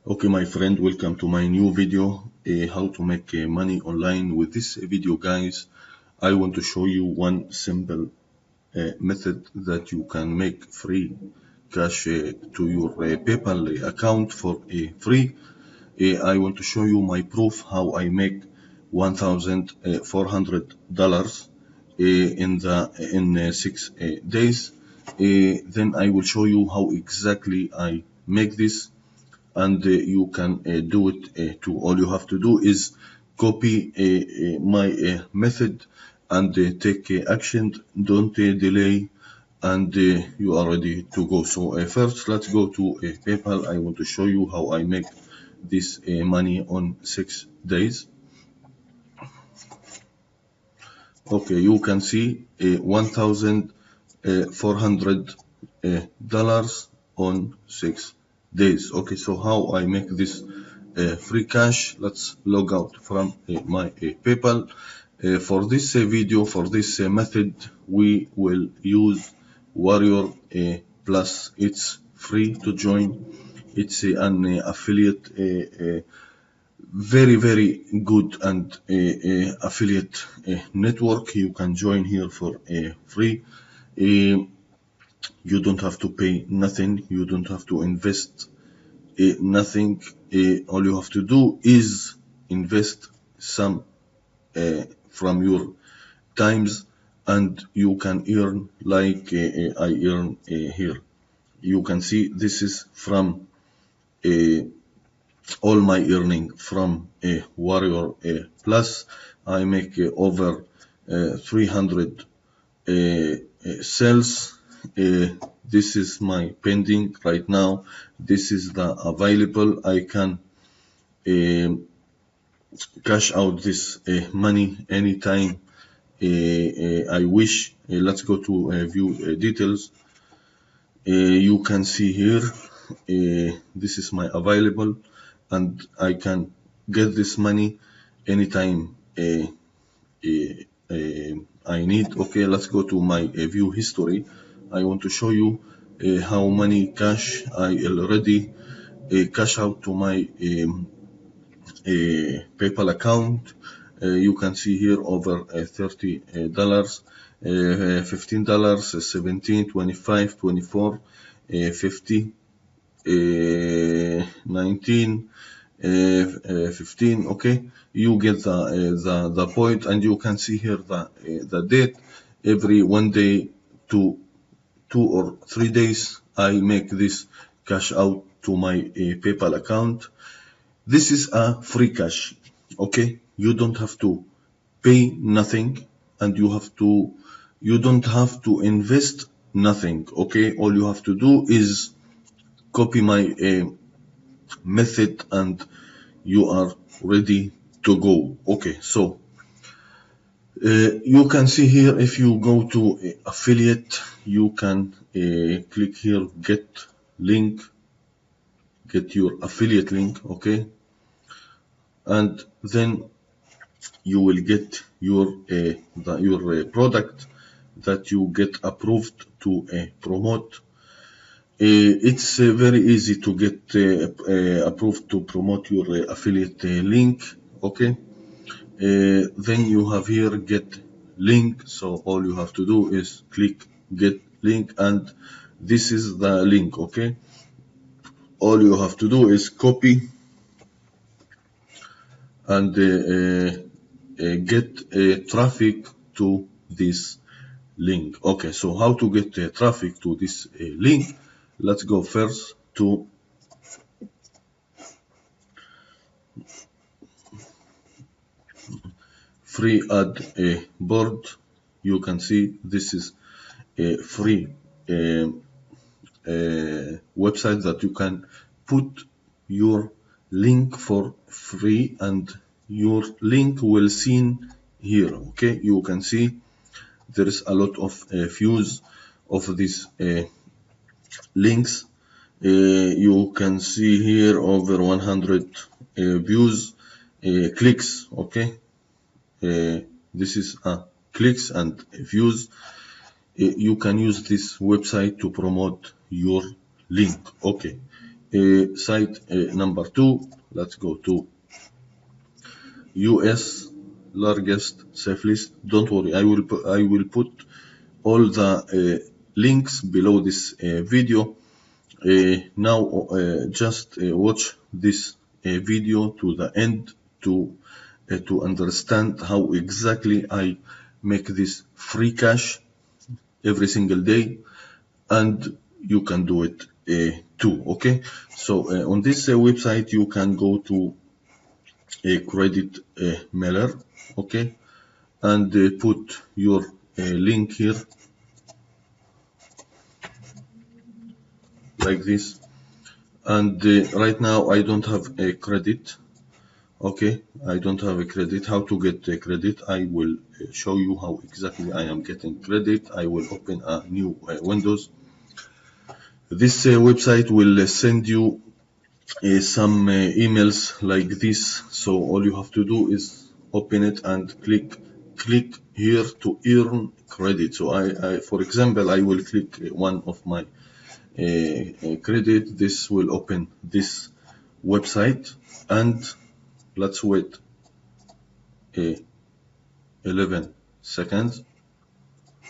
Okay, my friend, welcome to my new video, how to make money online. With this video, guys, I want to show you one simple method that you can make free cash to your PayPal account for free. I want to show you my proof how I make $1,400 in 6 days. Then I will show you how exactly I make this, and you can do it too. All you have to do is copy my method and take action. Don't delay, and you are ready to go. So first, let's go to PayPal. I want to show you how I make this money on 6 days. Okay, you can see $1,400 on 6 days. Okay, so how I make this free cash? Let's log out from my PayPal. For this video, for this method, we will use Warrior Plus. It's free to join. It's an affiliate, very good and affiliate network. You can join here for free. You don't have to pay nothing. You don't have to invest nothing. All you have to do is invest some from your times, and you can earn like I earn here. You can see this is from all my earning from Warrior Plus. I make over 300 sales. This is my pending right now. This is the available. I can cash out this money anytime I wish. Let's go to view details. You can see here, this is my available, and I can get this money anytime I need. Okay, let's go to my view history. I want to show you how many cash I already cash out to my PayPal account. You can see here over $30, $15, 17, 25, 24, 50, 19, 15. Okay, you get the point, and you can see here the date. Every 1 day to 2 or 3 days, I make this cash out to my PayPal account. This is a free cash. Okay, you don't have to pay nothing, and you don't have to invest nothing. Okay, all you have to do is copy my method, and you are ready to go. Okay, so you can see here, if you go to affiliate, you can click here, get your affiliate link. Okay, and then you will get your product that you get approved to promote. It's very easy to get approved to promote your affiliate link. Okay, then you have here get link. So all you have to do is click get link, and this is the link. Okay, all you have to do is copy and get traffic to this link. Okay, so how to get traffic to this link? Let's go first to free ad board. You can see this is a free website that you can put your link for free, and your link will seen here. Okay, you can see there is a lot of views of these links. You can see here over 100 views, clicks. Okay, this is clicks and views. You can use this website to promote your link. Okay, Site number 2, let's go to US largest safe list. Don't worry, I will put all the links below this video. Now just watch this video to the end to understand how exactly I make this free cash every single day, and you can do it too. Okay, so on this website you can go to a credit mailer, okay, and put your link here like this. And right now I don't have a credit. Okay, I don't have a credit. How to get a credit? I will show you how exactly I am getting credit. I will open a new Windows. This website will send you some emails like this. So all you have to do is open it and click here to earn credit. So I for example, I will click one of my credit. This will open this website, and let's wait 11 seconds.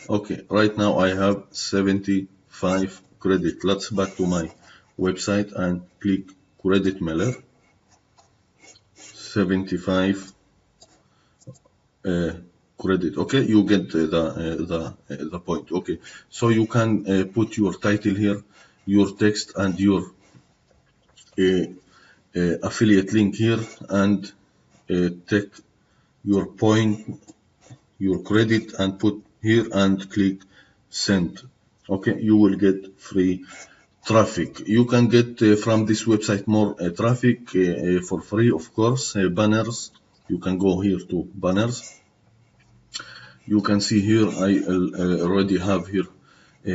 Okay, right now I have 75 credit. Let's back to my website and click credit mailer. 75 credit. Okay, you get the point. Okay, so you can put your title here, your text, and your affiliate link here, and take your point, your credit, and put here and click send. Okay, you will get free traffic. You can get from this website more traffic for free, of course. Banners, you can go here to banners. You can see here I already have here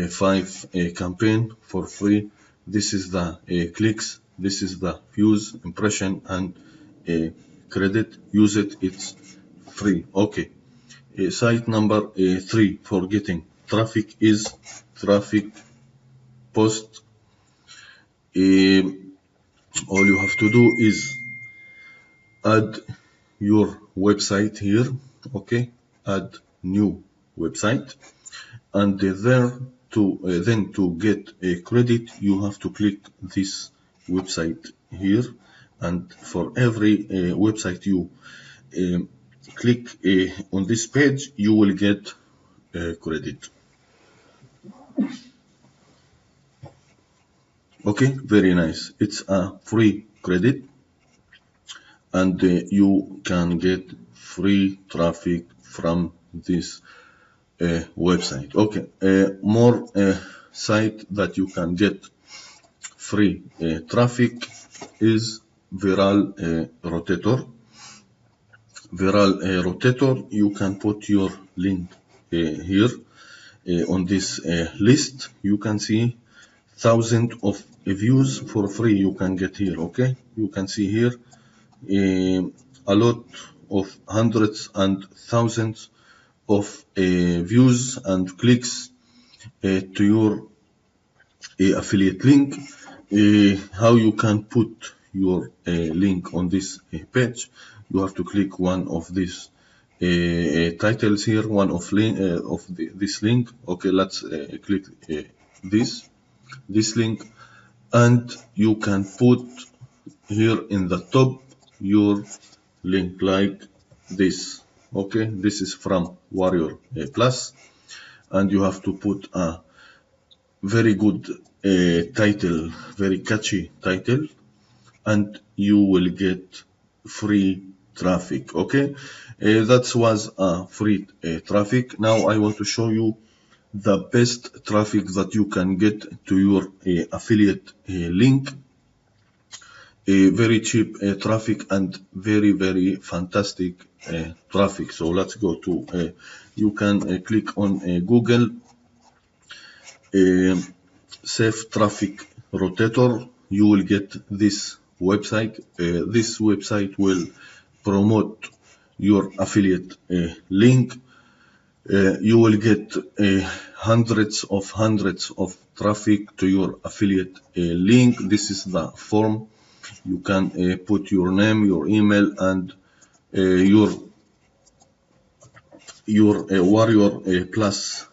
5 campaign for free. This is the clicks, this is the views, impression, and credit. Use it, it's free. Okay, site number 3 for getting traffic is Trafic post. All you have to do is add your website here. Okay, add new website, and there to then to get a credit you have to click this website here, and for every website you click on this page you will get credit. Okay, very nice. It's a free credit, and you can get free traffic from this website. Okay, more site that you can get free traffic is Viral Rotator. Viral Rotator, you can put your link here on this list. You can see thousands of views for free you can get here. Okay, you can see here a lot of hundreds and thousands of views and clicks to your affiliate link. How you can put your link on this page? You have to click one of these titles here, one of this link. Okay, let's click this link, and you can put here in the top your link like this. Okay, this is from Warrior Plus, and you have to put a very good title, very catchy title, and you will get free traffic. Okay, that was a free traffic. Now I want to show you the best traffic that you can get to your affiliate link. Very cheap traffic and very fantastic traffic. So let's go to you can click on Google Safe Traffic Rotator. You will get this website. This website will promote your affiliate link you will get hundreds of traffic to your affiliate link. This is the form. You can put your name, your email, and your warrior plus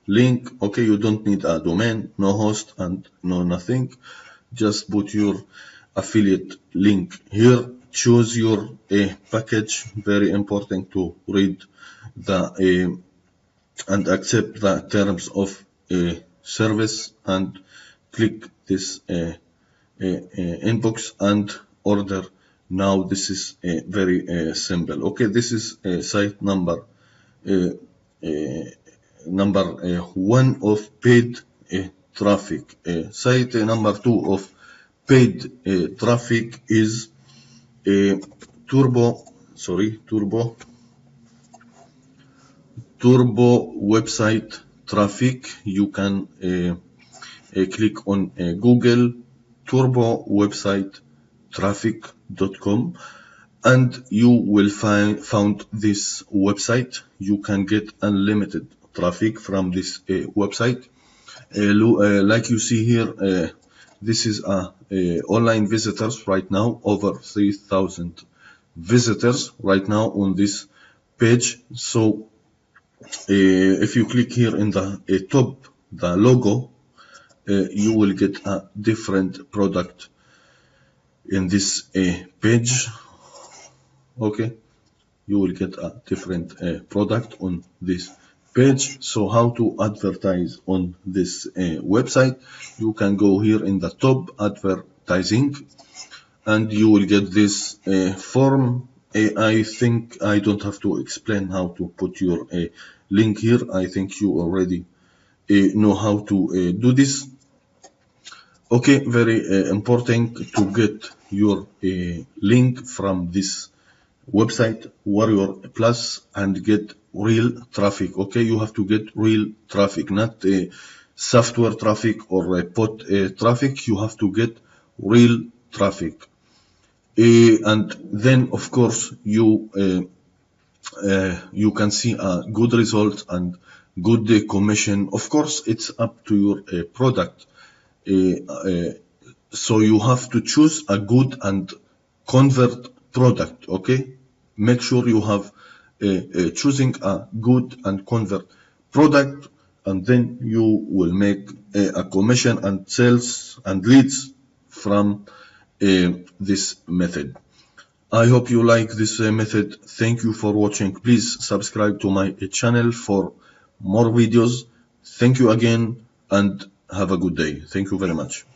link. Okay, you don't need a domain, no host, and no nothing. Just put your affiliate link here. Choose your package. Very important to read the and accept the terms of service, and click this inbox and order. Now this is very simple. Okay, this is site number one of paid traffic. Site number two of paid traffic is turbo website traffic. You can click on Google turbo website traffic.com, and you will found this website. You can get unlimited traffic from this website. Like you see here, this is online visitors right now, over 3,000 visitors right now on this page. So if you click here in the top, the logo, you will get a different product in this page. Okay, you will get a different product on this page. So how to advertise on this website? You can go here in the top, advertising, and you will get this form. I think I don't have to explain how to put your link here. I think you already know how to do this. Okay, very important to get your link from this website, Warrior Plus, and get real traffic. Okay, you have to get real traffic, not software traffic or bot traffic. You have to get real traffic. And then, of course, you can see a good result and good commission. Of course, it's up to your product. So you have to choose a good and convert product. Okay, make sure you have choosing a good and convert product, and then you will make a commission and sales and leads from this method. I hope you like this method. Thank you for watching. Please subscribe to my channel for more videos. Thank you again, and have a good day. Thank you very much.